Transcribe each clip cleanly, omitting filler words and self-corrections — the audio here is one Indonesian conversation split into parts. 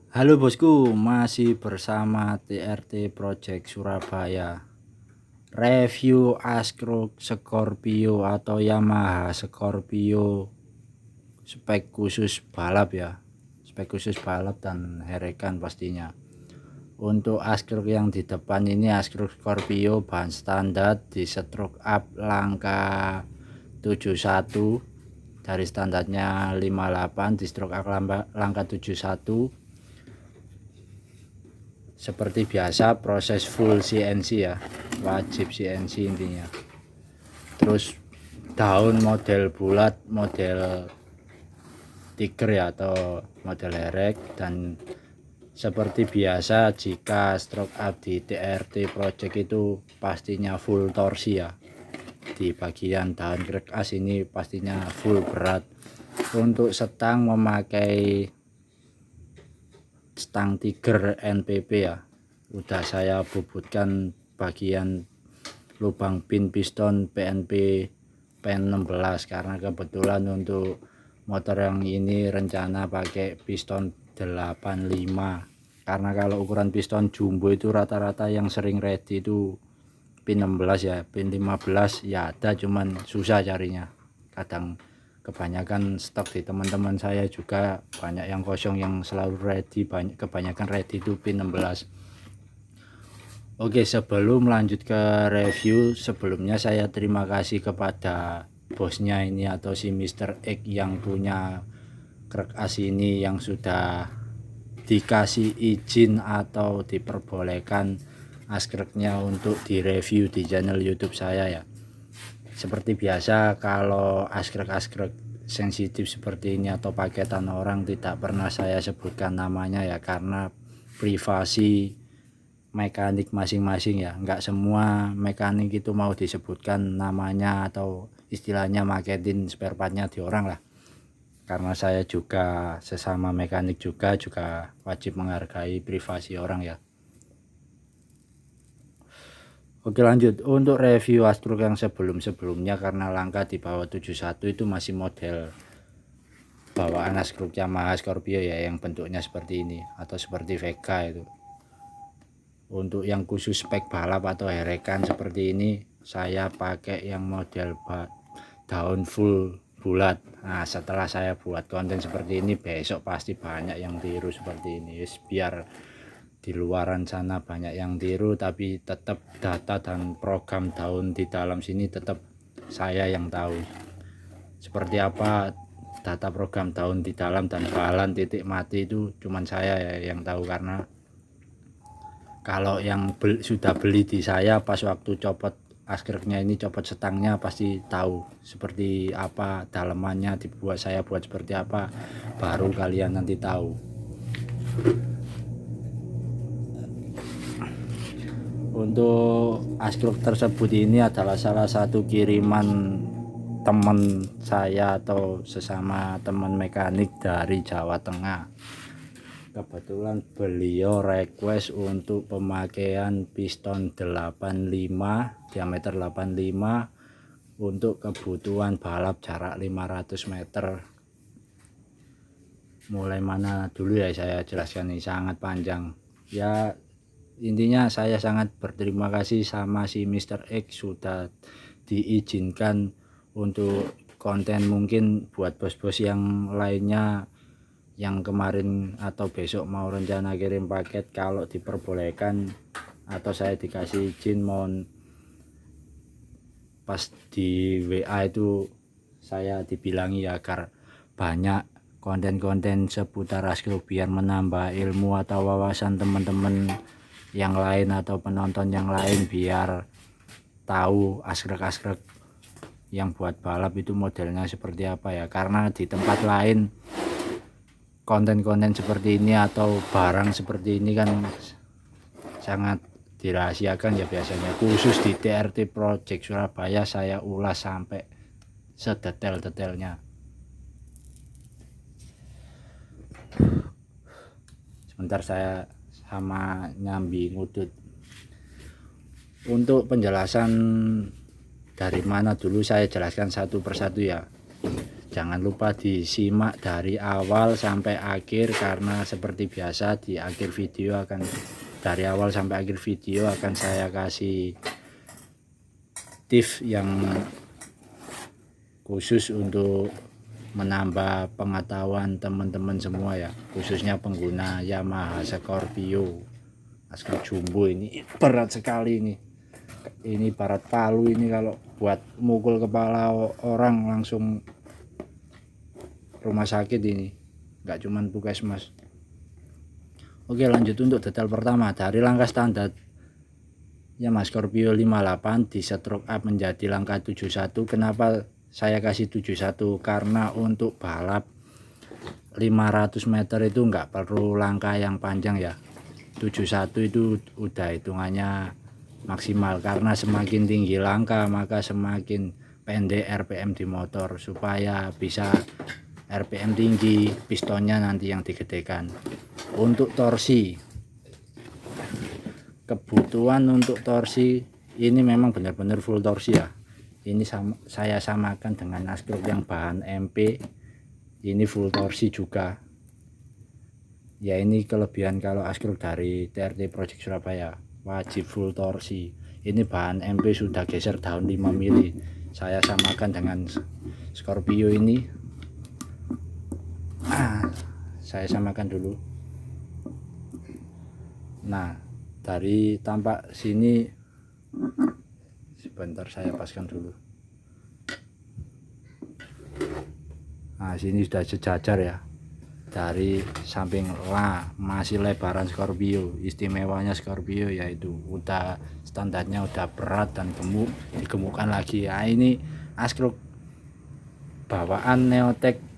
Halo bosku, masih bersama TRT Project Surabaya. Review Ascrook Scorpio atau Yamaha Scorpio spek khusus balap ya. Spek khusus balap dan Huracan pastinya. Untuk Ascrook yang di depan ini Ascrook Scorpio bahan standar di stroke up langkah 71, dari standarnya 58 di stroke up langkah 71. Seperti biasa proses full CNC ya, wajib CNC intinya. Terus daun model bulat, model tiger ya, atau model herek. Dan seperti biasa jika stroke up di TRT Project itu pastinya full torsi ya. Di bagian daun crack as ini pastinya full berat. Untuk stang memakai stang Tiger NPP ya, udah saya bubutkan bagian lubang pin piston PNP pen 16 karena kebetulan untuk motor yang ini rencana pakai piston 85, karena kalau ukuran piston jumbo itu rata-rata yang sering ready itu pin 16 ya. Pin 15 ya ada, cuman susah carinya. Kadang kebanyakan stok di teman-teman saya juga banyak yang kosong, yang selalu ready kebanyakan ready itu pin 16. Oke, sebelum lanjut ke review, sebelumnya saya terima kasih kepada bosnya ini atau si Mr. X yang punya crack as ini, yang sudah dikasih izin atau diperbolehkan askreknya untuk direview di channel YouTube saya ya. Seperti biasa, kalau askrek-askrek sensitif seperti ini atau paketan orang tidak pernah saya sebutkan namanya ya, karena privasi mekanik masing-masing ya. Enggak semua mekanik itu mau disebutkan namanya atau istilahnya maketin spare partnya di orang lah. Karena saya juga sesama mekanik juga wajib menghargai privasi orang ya. Oke, lanjut untuk review Ascrook yang sebelumnya, karena langkah di bawah 71 itu masih model bawaan Ascrook Yamaha Scorpio ya, yang bentuknya seperti ini atau seperti Vega itu. Untuk yang khusus spek balap atau Huracan seperti ini, saya pakai yang model daun full bulat. Nah, setelah saya buat konten seperti ini, besok pasti banyak yang tiru seperti ini. Biar di luaran sana banyak yang tiru, tapi tetap data dan program daun di dalam sini tetap saya yang tahu seperti apa. Data program daun di dalam dan balan titik mati itu cuman saya yang tahu, karena kalau yang sudah beli di saya pas waktu copot askreknya ini, copot setangnya, pasti tahu seperti apa dalemannya dibuat, saya buat seperti apa, baru kalian nanti tahu. Untuk askruk tersebut ini adalah salah satu kiriman teman saya atau sesama teman mekanik dari Jawa Tengah. Kebetulan beliau request untuk pemakaian piston 85, diameter 85 untuk kebutuhan balap jarak 500 meter. Mulai mana dulu ya, saya jelaskan ini sangat panjang ya. Intinya saya sangat berterima kasih sama si Mr. X sudah diizinkan untuk konten. Mungkin buat bos-bos yang lainnya yang kemarin atau besok mau rencana kirim paket, kalau diperbolehkan atau saya dikasih izin, mohon pas di WA itu saya dibilangi agar banyak konten-konten seputar Ascrook, biar menambah ilmu atau wawasan teman-teman yang lain atau penonton yang lain, biar tahu askrek-askrek yang buat balap itu modelnya seperti apa ya. Karena di tempat lain konten-konten seperti ini atau barang seperti ini kan sangat dirahasiakan ya biasanya. Khusus di TRT Project Surabaya saya ulas sampai sedetail-detailnya. Sebentar, saya sama nyambi ngudut. Untuk penjelasan dari mana dulu, saya jelaskan satu persatu ya. jangan lupa disimak dari awal sampai akhir, karena seperti biasa di akhir video dari awal sampai akhir video akan saya kasih tips yang khusus untuk menambah pengetahuan teman-teman semua ya, khususnya pengguna Yamaha Scorpio. Askruk jumbo ini berat sekali ini barat palu ini, kalau buat mukul kepala orang langsung rumah sakit ini, nggak cuman puskesmas. Oke, lanjut untuk detail pertama. Dari langkah standar Yamaha Scorpio 58 di stroke up menjadi langkah 71. Kenapa saya kasih 71? Karena untuk balap 500 meter itu nggak perlu langkah yang panjang ya. 71 itu udah hitungannya maksimal, karena semakin tinggi langkah maka semakin pendek RPM di motor, supaya bisa RPM tinggi, pistonnya nanti yang digedekan. Untuk torsi, kebutuhan untuk torsi ini memang benar-benar full torsi ya. Ini saya samakan dengan Askruk yang bahan MP, ini full torsi juga ya. Ini kelebihan kalau Askruk dari TRT Project Surabaya, wajib full torsi. Ini bahan MP sudah geser daun 5 mili. Saya samakan dengan Scorpio ini. Saya samakan dulu. Nah, dari tampak sini, sebentar saya paskan dulu. Nah, sini sudah sejajar ya. Dari samping masih lebaran Scorpio. Istimewanya Scorpio yaitu udah standarnya udah berat dan gemuk, digemukkan lagi. Nah, ini Askruk bawaan Neotech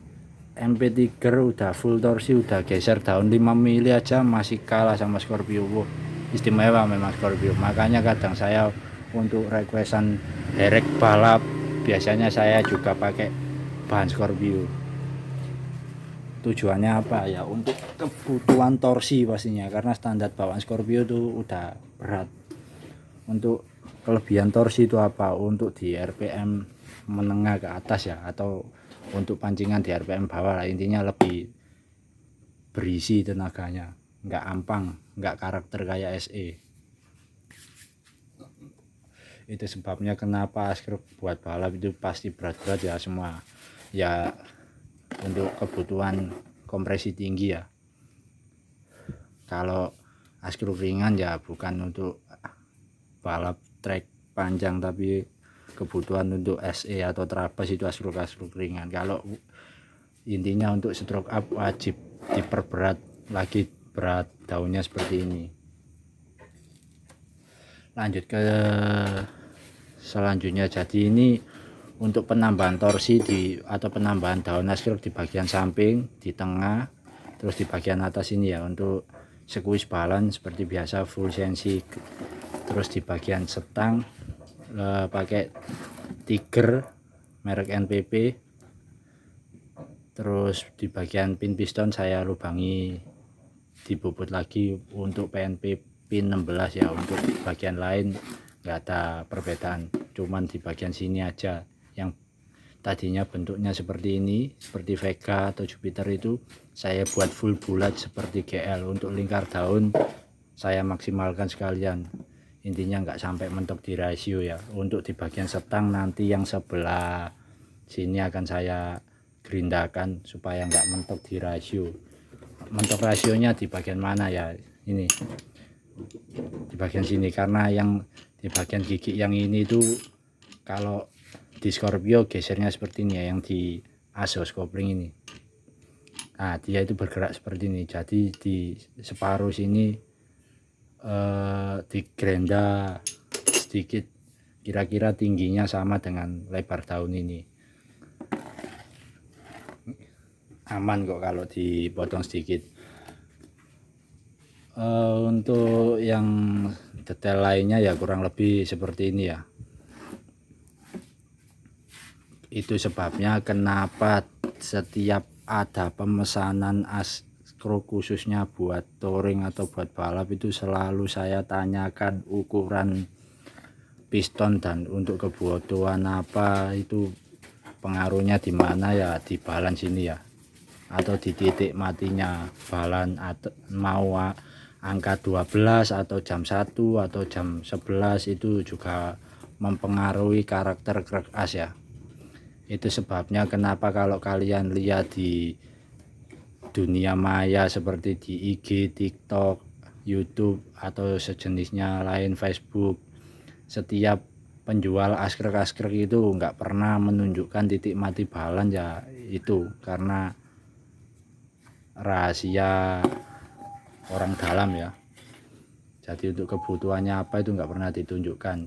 MP Tiger udah full torsi, udah geser daun 5 mili aja masih kalah sama Scorpio. Istimewa memang Scorpio. Makanya kadang saya untuk requestan derek balap biasanya saya juga pakai bahan Scorpio. Tujuannya apa ya? Untuk kebutuhan torsi pastinya, karena standar bawaan Scorpio itu udah berat. Untuk kelebihan torsi itu apa? Untuk di RPM menengah ke atas ya, atau untuk pancingan di RPM bawah lah. Intinya lebih berisi tenaganya, nggak ampang, nggak karakter kayak SE. Itu sebabnya kenapa Askruk buat balap itu pasti berat-berat ya semua ya, untuk kebutuhan kompresi tinggi ya. Kalau Askruk ringan ya bukan untuk balap trek panjang, tapi kebutuhan untuk SE atau trabas itu Askruk ringan. Kalau intinya untuk stroke up wajib diperberat lagi berat daunnya seperti ini. Lanjut ke selanjutnya. Jadi ini untuk penambahan torsi atau penambahan daun Askruk di bagian samping, di tengah, terus di bagian atas ini ya. Untuk squeeze balance seperti biasa full sensi. Terus di bagian setang pakai Tiger merek NPP. Terus di bagian pin piston saya lubangi dibobot lagi untuk PNP pin 16 ya. Untuk bagian lain nggak ada perbedaan, cuman di bagian sini aja yang tadinya bentuknya seperti ini, seperti Vega atau Jupiter, itu saya buat full bulat seperti GL. Untuk lingkar daun saya maksimalkan sekalian, intinya nggak sampai mentok di rasio ya. Untuk di bagian setang nanti yang sebelah sini akan saya gerindakan supaya nggak mentok di rasio. Mentok rasionya di bagian mana ya? Ini di bagian sini, karena yang di bagian gigi yang ini tuh kalau di Scorpio gesernya seperti ini ya, yang di ASOS kopling ini. Nah, dia itu bergerak seperti ini. Jadi di separuh sini di gerenda sedikit, kira-kira tingginya sama dengan lebar daun ini. Aman kok kalau dipotong sedikit. Untuk yang detail lainnya ya kurang lebih seperti ini ya. Itu sebabnya kenapa setiap ada pemesanan Askruk khususnya buat touring atau buat balap itu selalu saya tanyakan ukuran piston dan untuk kebutuhan apa itu pengaruhnya di mana ya, di balan sini ya, atau di titik matinya balan, atau mau angka 12 atau jam 1 atau jam 11 itu juga mempengaruhi karakter krek as ya. Itu sebabnya kenapa kalau kalian lihat di dunia maya seperti di IG, TikTok, YouTube atau sejenisnya lain, Facebook, setiap penjual askrek-askrek itu nggak pernah menunjukkan titik mati balan ya, itu karena rahasia orang dalam ya. Jadi untuk kebutuhannya apa itu nggak pernah ditunjukkan.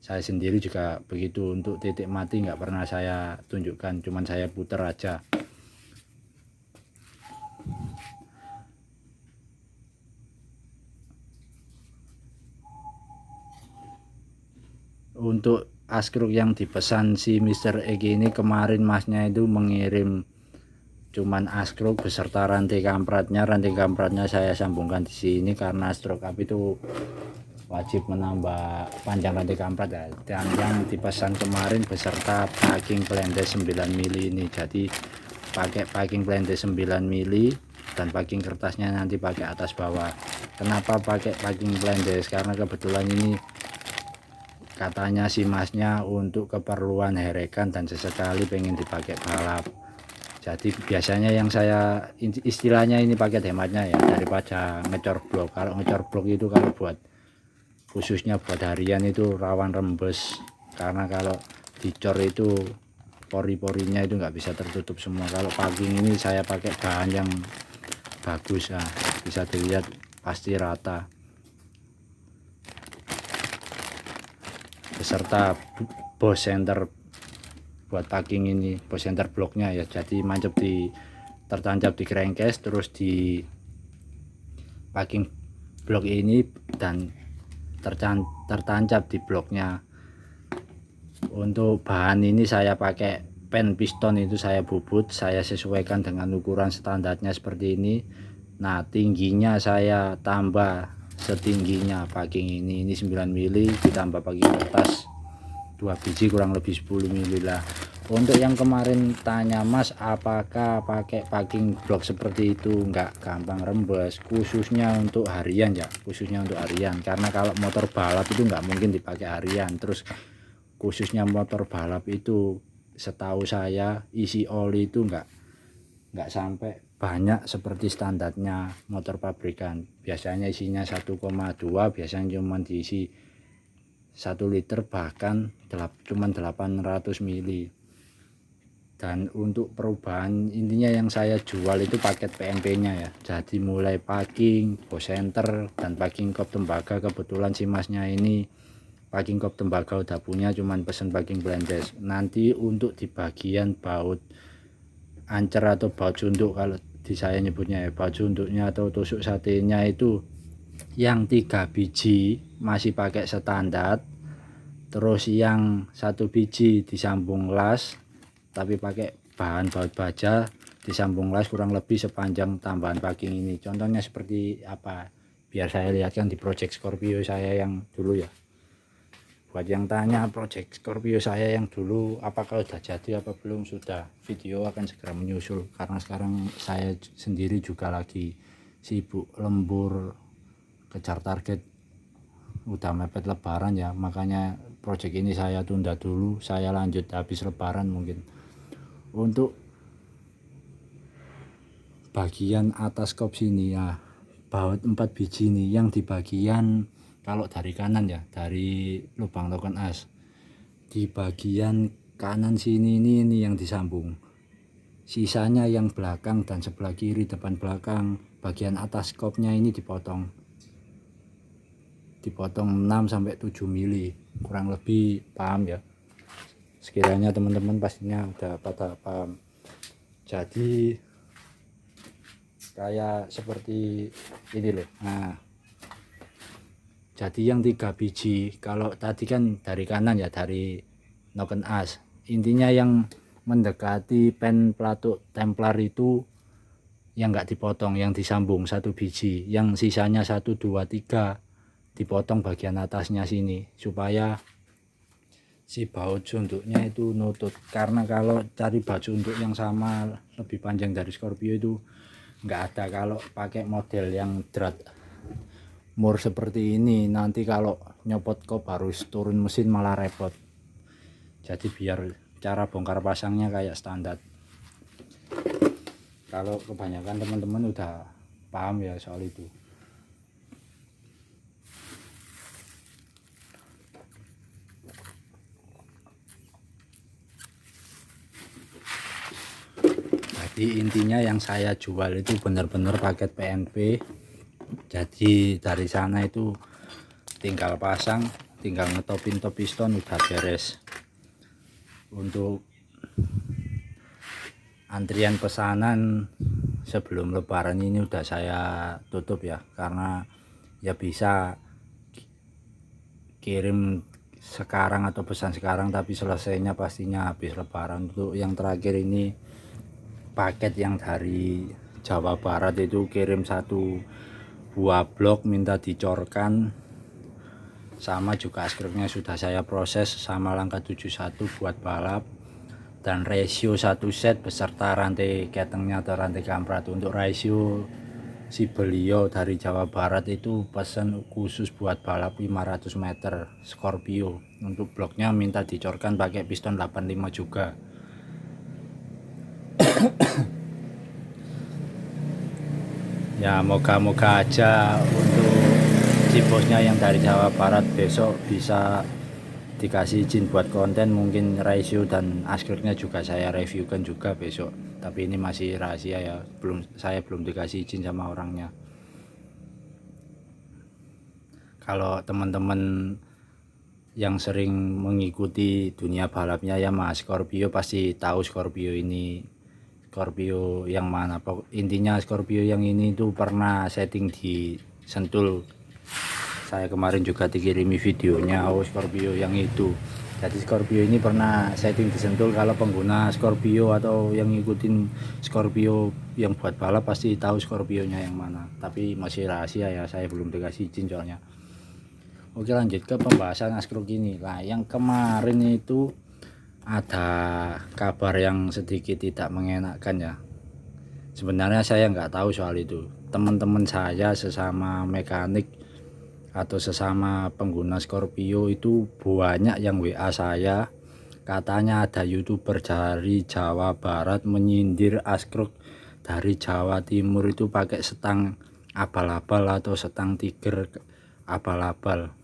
Saya sendiri juga begitu, untuk titik mati nggak pernah saya tunjukkan, cuman saya puter aja. Untuk askruk yang dipesan si Mr. Egi ini kemarin, masnya itu mengirim cuman askruk beserta rantai kampratnya. Rantai kampratnya saya sambungkan di sini karena stroke up itu wajib menambah panjang rantai kamprat ya. Dan yang dipesan kemarin beserta packing blendes 9 mili ini, jadi pakai packing blendes 9 mili dan packing kertasnya nanti pakai atas bawah. Kenapa pakai packing blendes? Karena kebetulan ini katanya si masnya untuk keperluan herekan dan sesekali pengen dipakai balap. Jadi biasanya yang saya istilahnya ini paket hematnya ya, daripada ngecor blok. Kalau ngecor blok itu kalau buat khususnya buat harian itu rawan rembes, karena kalau dicor itu pori-porinya itu nggak bisa tertutup semua. Kalau packing ini saya pakai bahan yang bagus ya, bisa dilihat pasti rata, beserta bos center buat packing ini, bos center bloknya ya. Jadi tertancap di crankcase, terus di packing blok ini dan tertancap di bloknya. Untuk bahan ini saya pakai pen piston, itu saya bubut, saya sesuaikan dengan ukuran standarnya seperti ini. Nah tingginya saya tambah setingginya packing ini 9 mili ditambah packing kertas 2 biji kurang lebih 10 mili lah. Untuk yang kemarin tanya, Mas apakah pakai packing blok seperti itu nggak gampang rembes, khususnya untuk harian ya, khususnya untuk harian. Karena kalau motor balap itu nggak mungkin dipakai harian. Terus khususnya motor balap itu setahu saya isi oli itu nggak sampai banyak seperti standarnya motor pabrikan. Biasanya isinya 1,2, biasanya cuma diisi 1 liter, bahkan cuma 800 mili. Dan untuk perubahan intinya yang saya jual itu paket PMP nya ya, jadi mulai packing, bos center, dan packing kop tembaga. Kebetulan si masnya ini packing kop tembaga udah punya, cuman pesen packing blendes. Nanti untuk di bagian baut ancer atau baut sunduk, kalau di saya nyebutnya ya, baut sunduknya atau tusuk satenya itu yang 3 biji masih pakai standar, terus yang 1 biji disambung las tapi pakai bahan baut baja, disambung las kurang lebih sepanjang tambahan packing ini. Contohnya seperti apa, biar saya lihatkan di project Scorpio saya yang dulu ya. Buat yang tanya project Scorpio saya yang dulu apakah udah jadi apa belum, sudah, video akan segera menyusul. Karena sekarang saya sendiri juga lagi sibuk lembur, kejar target, udah mepet lebaran ya, makanya project ini saya tunda dulu, saya lanjut habis lebaran mungkin. Untuk bagian atas kop sini ya, baut 4 biji nih yang di bagian, kalau dari kanan ya, dari lubang token as, di bagian kanan sini ini yang disambung. Sisanya yang belakang dan sebelah kiri, depan belakang, bagian atas kopnya ini dipotong 6 sampai 7 mili kurang lebih, paham ya? Sekiranya teman-teman pastinya udah pada paham. Jadi kayak seperti ini loh. Nah jadi yang 3 biji, kalau tadi kan dari kanan ya, dari noken as, intinya yang mendekati pen pelatuk Templar itu yang nggak dipotong, yang disambung 1 biji, yang sisanya 1, 2, 3 dipotong bagian atasnya sini, supaya si baut untuk-nya itu nutut, karena kalau cari baju untuk yang sama lebih panjang dari Scorpio itu nggak ada. Kalau pakai model yang drat mur seperti ini, nanti kalau nyopot kop harus turun mesin malah repot. Jadi biar cara bongkar pasangnya kayak standar. Kalau kebanyakan teman-teman udah paham ya soal itu. Jadi intinya yang saya jual itu benar-benar paket PNP. Jadi dari sana itu tinggal pasang, tinggal ngetopin top piston, udah beres. Untuk antrian pesanan sebelum lebaran ini udah saya tutup ya, karena ya bisa kirim sekarang atau pesan sekarang tapi selesainya pastinya habis lebaran. Untuk yang terakhir ini paket yang dari Jawa Barat itu kirim 1 buah blok minta dicorkan, sama juga askripnya sudah saya proses sama langkah 71 buat balap, dan ratio 1 set beserta rantai ketengnya atau rantai kamprat. Untuk ratio si beliau dari Jawa Barat itu pesan khusus buat balap 500 meter Scorpio. Untuk bloknya minta dicorkan pakai piston 85 juga. Ya moga-moga aja untuk si bosnya yang dari Jawa Barat besok bisa dikasih izin buat konten. Mungkin ratio dan askripnya juga saya reviewkan juga besok, tapi ini masih rahasia ya, saya belum dikasih izin sama orangnya. Kalau teman-teman yang sering mengikuti dunia balapnya ya Mas Scorpio pasti tahu Scorpio ini. Scorpio yang mana, intinya Scorpio yang ini tuh pernah setting di Sentul. Saya kemarin juga dikirimi videonya. Scorpio yang itu. Jadi Scorpio ini pernah setting di Sentul. Kalau pengguna Scorpio atau yang ngikutin Scorpio yang buat balap pasti tahu Scorpionya yang mana, tapi masih rahasia ya, saya belum dikasih izin soalnya. Oke, lanjut ke pembahasan askruk ini. Nah, yang kemarin itu ada kabar yang sedikit tidak mengenakan ya. Sebenarnya saya nggak tahu soal itu. Teman-teman saya sesama mekanik atau sesama pengguna Scorpio itu banyak yang WA saya. Katanya ada YouTuber dari Jawa Barat menyindir askruk dari Jawa Timur itu pakai setang abal-abal atau setang tiger abal-abal.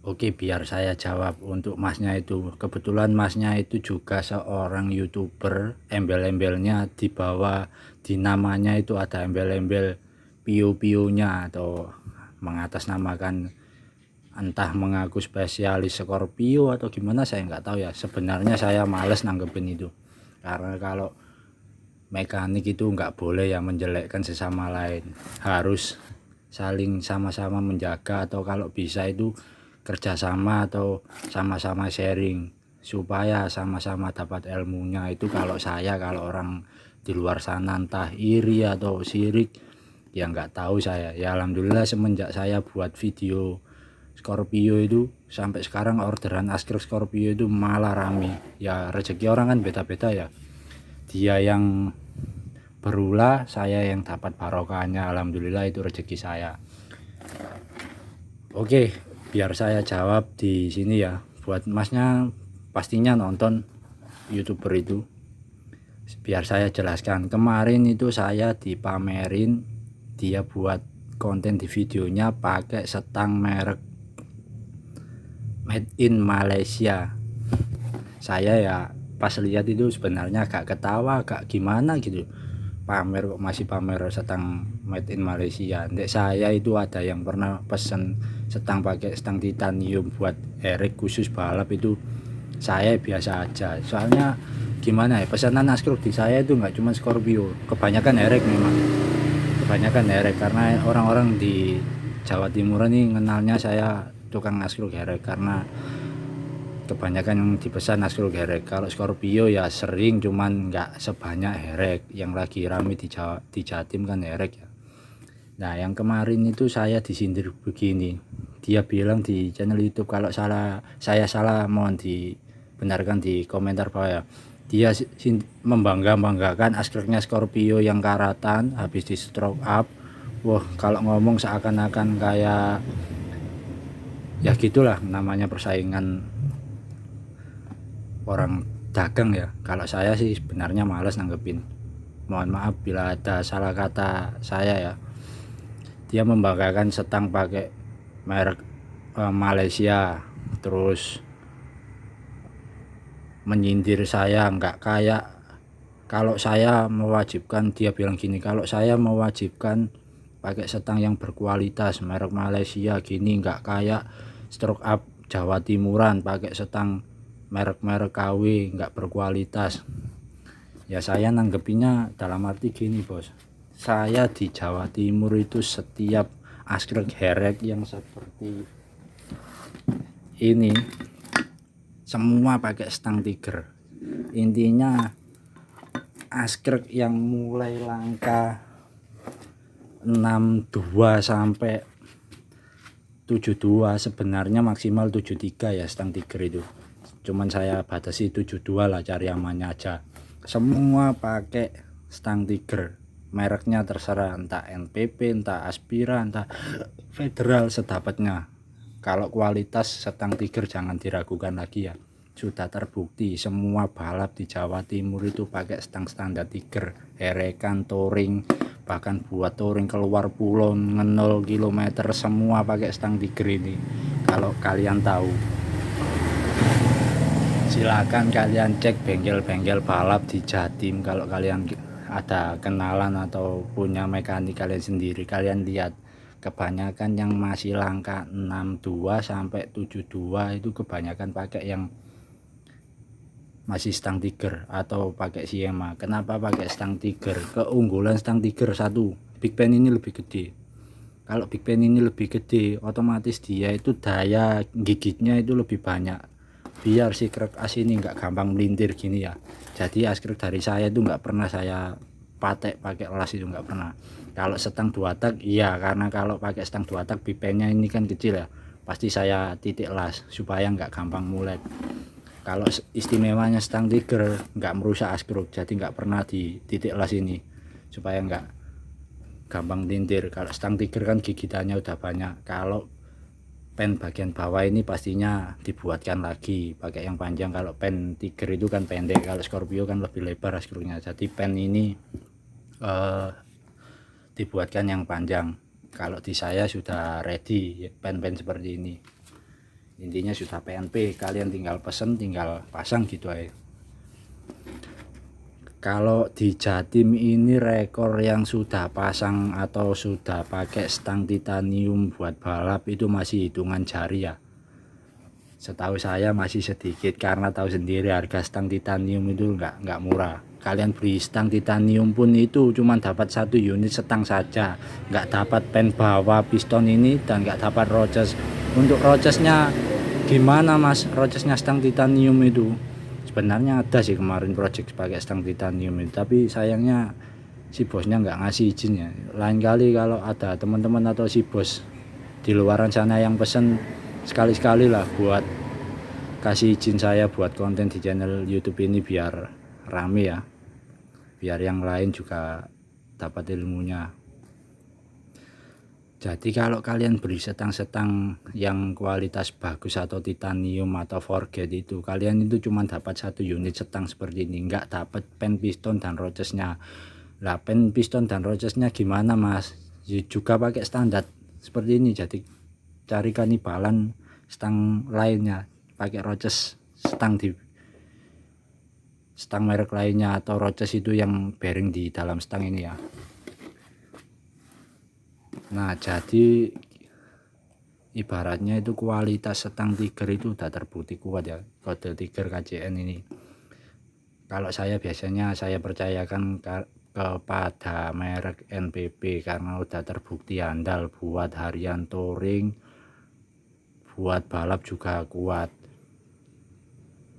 Oke, biar saya jawab untuk masnya itu. Kebetulan masnya itu juga seorang YouTuber. Embel-embelnya di bawah, di namanya itu ada embel-embel pio-pionya atau mengatasnamakan, entah mengaku spesialis Scorpio atau gimana saya nggak tahu ya. Sebenarnya saya males nanggepin itu, karena kalau mekanik itu nggak boleh ya menjelekkan sesama lain. Harus saling sama-sama menjaga, atau kalau bisa itu kerjasama atau sama-sama sharing supaya sama-sama dapat ilmunya. Itu kalau saya, kalau orang di luar sana entah iri atau sirik ya nggak tahu saya ya. Alhamdulillah semenjak saya buat video Scorpio itu sampai sekarang orderan askruk Scorpio itu malah rame ya. Rezeki orang kan beda-beda ya, dia yang berulah, saya yang dapat barokahnya. Alhamdulillah itu rezeki saya. Oke, biar saya jawab di sini ya. Buat masnya pastinya nonton YouTuber itu. Biar saya jelaskan. Kemarin itu saya dipamerin dia buat konten di videonya pakai setang merek made in Malaysia. Saya ya pas lihat itu sebenarnya agak ketawa, agak gimana gitu. Pamer kok masih pamer setang made in Malaysia. Ndek saya itu ada yang pernah pesen setang pakai setang titanium buat Eric khusus balap, itu saya biasa aja. Soalnya gimana ya, pesanan askruk di saya itu nggak cuma Scorpio, kebanyakan Eric memang. Kebanyakan Eric karena orang-orang di Jawa Timur ini kenalnya saya tukang askruk Eric, karena kebanyakan yang dipesan askruk herek. Kalau Scorpio ya sering, cuman nggak sebanyak herek. Yang lagi rame di Jatim kan herek ya. Nah, yang kemarin itu saya disindir begini. dia bilang di channel YouTube. Kalau saya salah mohon dibenarkan di komentar bawah ya. Dia membanggakan askreknya Scorpio yang karatan habis di stroke up. Wah, kalau ngomong seakan-akan kayak ya gitulah, namanya persaingan orang dagang ya. Kalau saya sih sebenarnya males nanggepin. Mohon maaf bila ada salah kata saya ya. Dia membanggakan setang pakai merek Malaysia, terus menyindir saya nggak kayak. Kalau saya mewajibkan, dia bilang gini, kalau saya mewajibkan pakai setang yang berkualitas merek Malaysia gini, nggak kayak stroke up Jawa Timuran pakai setang merek-merek KW nggak berkualitas. Ya saya nanggepinya dalam arti gini bos, saya di Jawa Timur itu setiap askrek herek yang seperti ini semua pakai stang Tiger. Intinya askrek yang mulai langka 62 sampai 72 sebenarnya maksimal 73 ya stang Tiger itu. Cuman saya batasi 72 lah, cari amannya aja. Semua pakai stang Tiger, mereknya terserah, entah NPP, entah Aspira, entah Federal, sedapatnya. Kalau kualitas stang Tiger jangan diragukan lagi ya, sudah terbukti semua balap di Jawa Timur itu pakai stang standar Tiger, herekan, touring, bahkan buat touring keluar pulau nge-0 km semua pakai stang Tiger ini. Kalau kalian tahu, silakan kalian cek bengkel-bengkel balap di Jatim. Kalau kalian ada kenalan atau punya mekanik kalian sendiri, kalian lihat kebanyakan yang masih langka 62 sampai 72 itu kebanyakan pakai yang masih stang Tiger atau pakai Siema. Kenapa pakai stang Tiger? Keunggulan stang Tiger satu, Big Pen ini lebih gede. Kalau Big Pen ini lebih gede, otomatis dia itu daya gigitnya itu lebih banyak, biar si krek as ini nggak gampang melintir gini ya. Jadi askrek dari saya itu nggak pernah saya pakai las, itu nggak pernah. Kalau setang 2 tak iya, karena kalau pakai setang 2 tak Big Pen-nya ini kan kecil ya, pasti saya titik las supaya nggak gampang mulet. Kalau istimewanya stang Tiger nggak merusak askruk, jadi nggak pernah di titik las ini supaya nggak gampang lintir. Kalau stang Tiger kan gigitannya udah banyak. Kalau pen bagian bawah ini pastinya dibuatkan lagi pakai yang panjang. Kalau pen Tiger itu kan pendek, kalau Scorpio kan lebih lebar askruknya. Jadi pen ini dibuatkan yang panjang. Kalau di saya sudah ready pen-pen seperti ini. Intinya sudah PNP, kalian tinggal pesen, tinggal pasang gitu aja. Kalau di Jatim ini rekor yang sudah pasang atau sudah pakai stang titanium buat balap itu masih hitungan jari ya. Setahu saya masih sedikit, karena tahu sendiri harga stang titanium itu nggak murah. Kalian beli stang titanium pun itu cuma dapat 1 unit stang saja, nggak dapat pen bawah piston ini dan nggak dapat roces. Untuk rocesnya gimana mas? Rocesnya stang titanium itu sebenarnya ada sih kemarin project pakai stang titanium itu, tapi sayangnya si bosnya nggak ngasih izinnya. Lain kali kalau ada teman-teman atau si bos di luaran sana yang pesen, sekali-sekali lah buat kasih izin saya buat konten di channel YouTube ini biar rame ya, biar yang lain juga dapat ilmunya. Jadi kalau kalian beli setang-setang yang kualitas bagus atau titanium atau forget itu, kalian itu cuma dapat 1 unit setang seperti ini, nggak dapat pen piston dan rocesnya. Lah pen piston dan rocesnya gimana mas? Juga pakai standar seperti ini. Jadi cari kanibalan stang lainnya, pakai roces stang merek lainnya atau roces itu yang bearing di dalam stang ini ya. Nah jadi ibaratnya itu kualitas setang Tiger itu udah terbukti kuat ya, kode Tiger KJN ini. Kalau saya biasanya saya percayakan kepada merek NPP karena udah terbukti andal buat harian touring, buat balap juga kuat,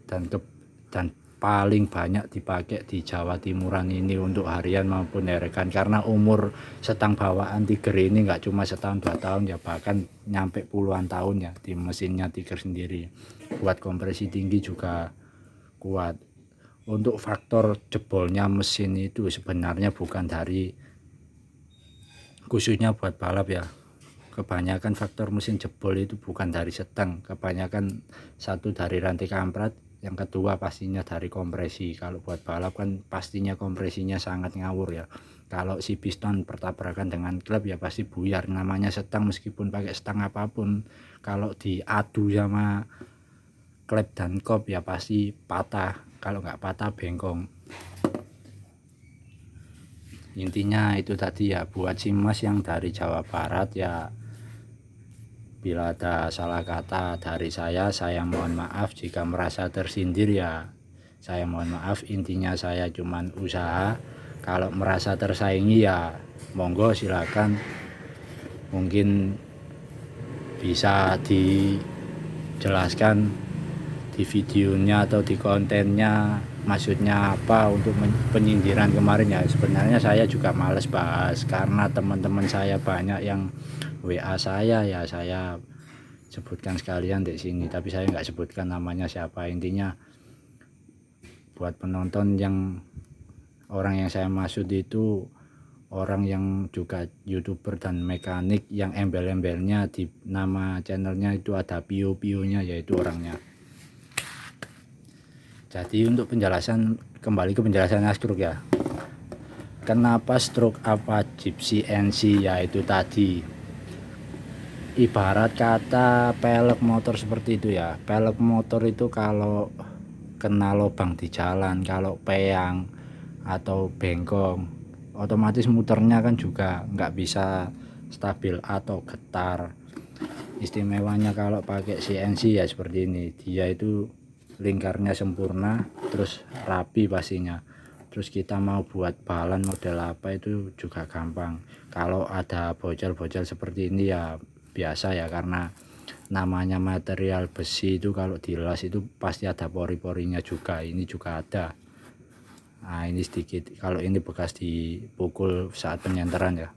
dan paling banyak dipakai di Jawa Timuran ini untuk harian maupun erekan, karena umur setang bawaan Tiger ini nggak cuma setahun 2 tahun ya, bahkan nyampe puluhan tahun ya di mesinnya Tiger sendiri. Buat kompresi tinggi juga kuat. Untuk faktor jebolnya mesin itu sebenarnya bukan dari, khususnya buat balap ya, kebanyakan faktor mesin jebol itu bukan dari setang, kebanyakan satu dari rantai kampret, yang kedua pastinya dari kompresi. Kalau buat balap kan pastinya kompresinya sangat ngawur ya. Kalau si piston bertabrakan dengan klep ya pasti buyar. Namanya setang, meskipun pakai setang apapun, kalau diadu sama klep dan kop ya pasti patah. Kalau nggak patah bengkong. Intinya itu tadi ya, buat si Mas yang dari Jawa Barat ya, bila ada salah kata dari saya mohon maaf. Jika merasa tersindir ya saya mohon maaf. Intinya saya cuman usaha. Kalau merasa tersaingi ya monggo silakan, mungkin bisa dijelaskan di videonya atau di kontennya maksudnya apa untuk penyindiran kemarin ya. Sebenarnya saya juga males bahas karena teman-teman saya banyak yang WA saya ya, saya sebutkan sekalian di sini, tapi saya nggak sebutkan namanya siapa. Intinya buat penonton, yang orang yang saya maksud itu orang yang juga YouTuber dan mekanik, yang embel-embelnya di nama channelnya itu ada pio-pionya, yaitu orangnya. Jadi untuk penjelasan, kembali ke penjelasan Askruk ya, kenapa stroke up wajib CNC, yaitu tadi ibarat kata pelek motor seperti itu ya. Pelek motor itu kalau kena lubang di jalan, kalau peyang atau bengkong, otomatis muternya kan juga nggak bisa stabil atau getar. Istimewanya kalau pakai CNC ya seperti ini, dia itu lingkarnya sempurna, terus rapi pastinya. Terus kita mau buat balan model apa itu juga gampang. Kalau ada bocor-bocor seperti ini ya biasa ya, karena namanya material besi itu kalau dilas itu pasti ada pori-porinya juga. Ini juga ada. Nah ini sedikit, kalau ini bekas dipukul saat penyenteran ya,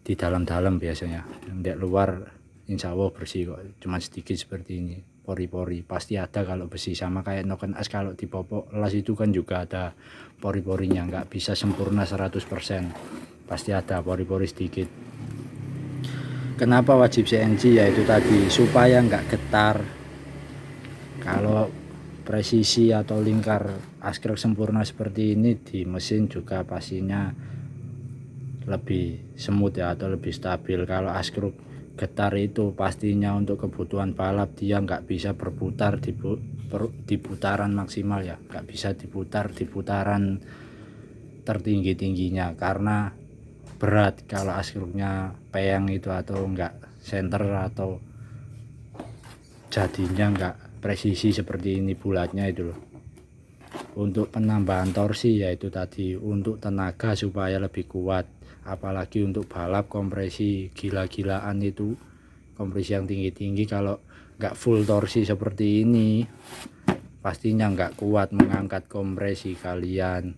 di dalam-dalam biasanya, di luar insya Allah bersih kok, cuma sedikit seperti ini pori-pori pasti ada kalau besi. Sama kayak noken as, kalau dipopok las itu kan juga ada pori-porinya, nggak bisa sempurna 100%, pasti ada pori-pori sedikit. Kenapa wajib CNC? Yaitu tadi supaya nggak getar. Kalau presisi atau lingkar askruk sempurna seperti ini di mesin juga pastinya lebih semut ya, atau lebih stabil. Kalau askruk getar itu pastinya untuk kebutuhan balap dia nggak bisa berputar di putaran maksimal ya, nggak bisa diputar di putaran tertinggi-tingginya karena berat. Kalau askruknya peyang itu atau enggak center, atau jadinya enggak presisi seperti ini bulatnya itu loh. Untuk penambahan torsi yaitu tadi untuk tenaga supaya lebih kuat, apalagi untuk balap kompresi gila-gilaan itu, kompresi yang tinggi-tinggi. Kalau enggak full torsi seperti ini pastinya enggak kuat mengangkat kompresi kalian.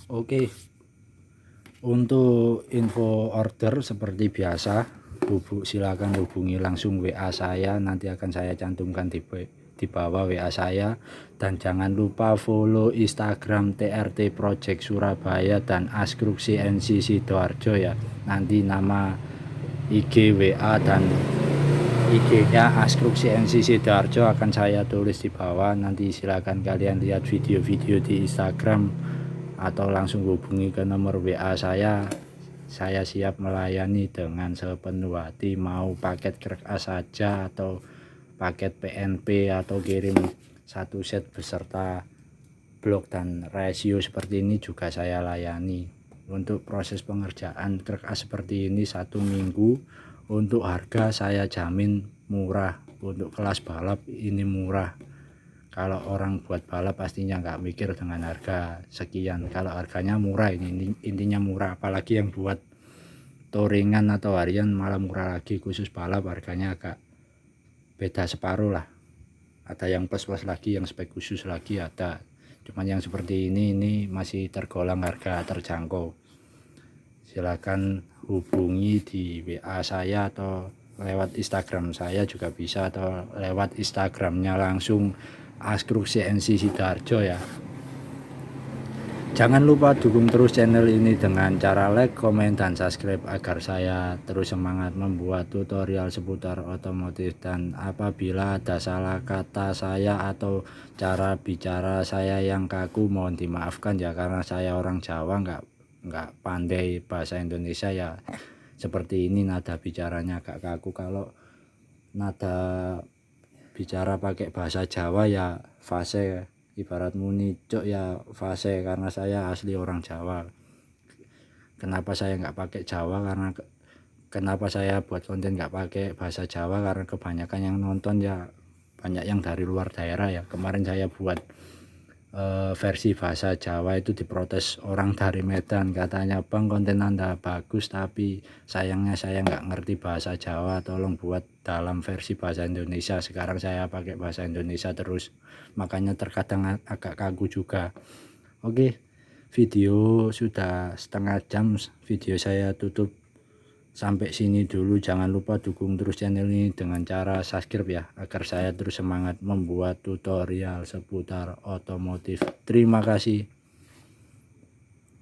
Oke. Untuk info order seperti biasa, silakan hubungi langsung WA saya, nanti akan saya cantumkan di bawah WA saya. Dan jangan lupa follow Instagram TRT Project Surabaya dan Askruk CNC Sidoarjo ya. Nanti nama IG, WA dan IG-nya Askruk CNC Sidoarjo akan saya tulis di bawah. Nanti silakan kalian lihat video-video di Instagram atau langsung hubungi ke nomor WA saya. Saya siap melayani dengan sepenuh hati, mau paket krek A saja atau paket PNP atau kirim satu set beserta blok dan rasio seperti ini juga saya layani. Untuk proses pengerjaan krek A seperti ini 1 minggu. Untuk harga saya jamin murah, untuk kelas balap ini murah. Kalau orang buat balap pastinya nggak mikir dengan harga sekian. Kalau harganya murah, ini intinya murah. Apalagi yang buat touringan atau harian malah murah lagi. Khusus balap harganya agak beda separuh lah. ada yang plus lagi, yang spek khusus lagi ada, cuman yang seperti ini masih tergolong harga terjangkau. Silakan hubungi di WA saya atau lewat Instagram saya juga bisa, atau lewat Instagramnya langsung Askruk CNC Sidoarjo ya. Jangan lupa dukung terus channel ini dengan cara like, komen, dan subscribe agar saya terus semangat membuat tutorial seputar otomotif. Dan apabila ada salah kata saya atau cara bicara saya yang kaku, mohon dimaafkan ya, karena saya orang Jawa nggak pandai bahasa Indonesia ya. Seperti ini nada bicaranya agak kaku. Kalau nada bicara pakai bahasa Jawa ya fase, ibarat muni cok ya fase, karena saya asli orang Jawa. Kenapa saya nggak pakai Jawa, karena kenapa saya buat konten nggak pakai bahasa Jawa, karena kebanyakan yang nonton ya banyak yang dari luar daerah ya. Kemarin saya buat versi bahasa Jawa itu diprotes orang dari Medan, katanya bang konten Anda bagus tapi sayangnya saya nggak ngerti bahasa Jawa, tolong buat dalam versi bahasa Indonesia. Sekarang saya pakai bahasa Indonesia terus, makanya terkadang agak kaku juga. Oke, video sudah setengah jam, video saya tutup sampai sini dulu. Jangan lupa dukung terus channel ini dengan cara subscribe ya, agar saya terus semangat membuat tutorial seputar otomotif. Terima kasih.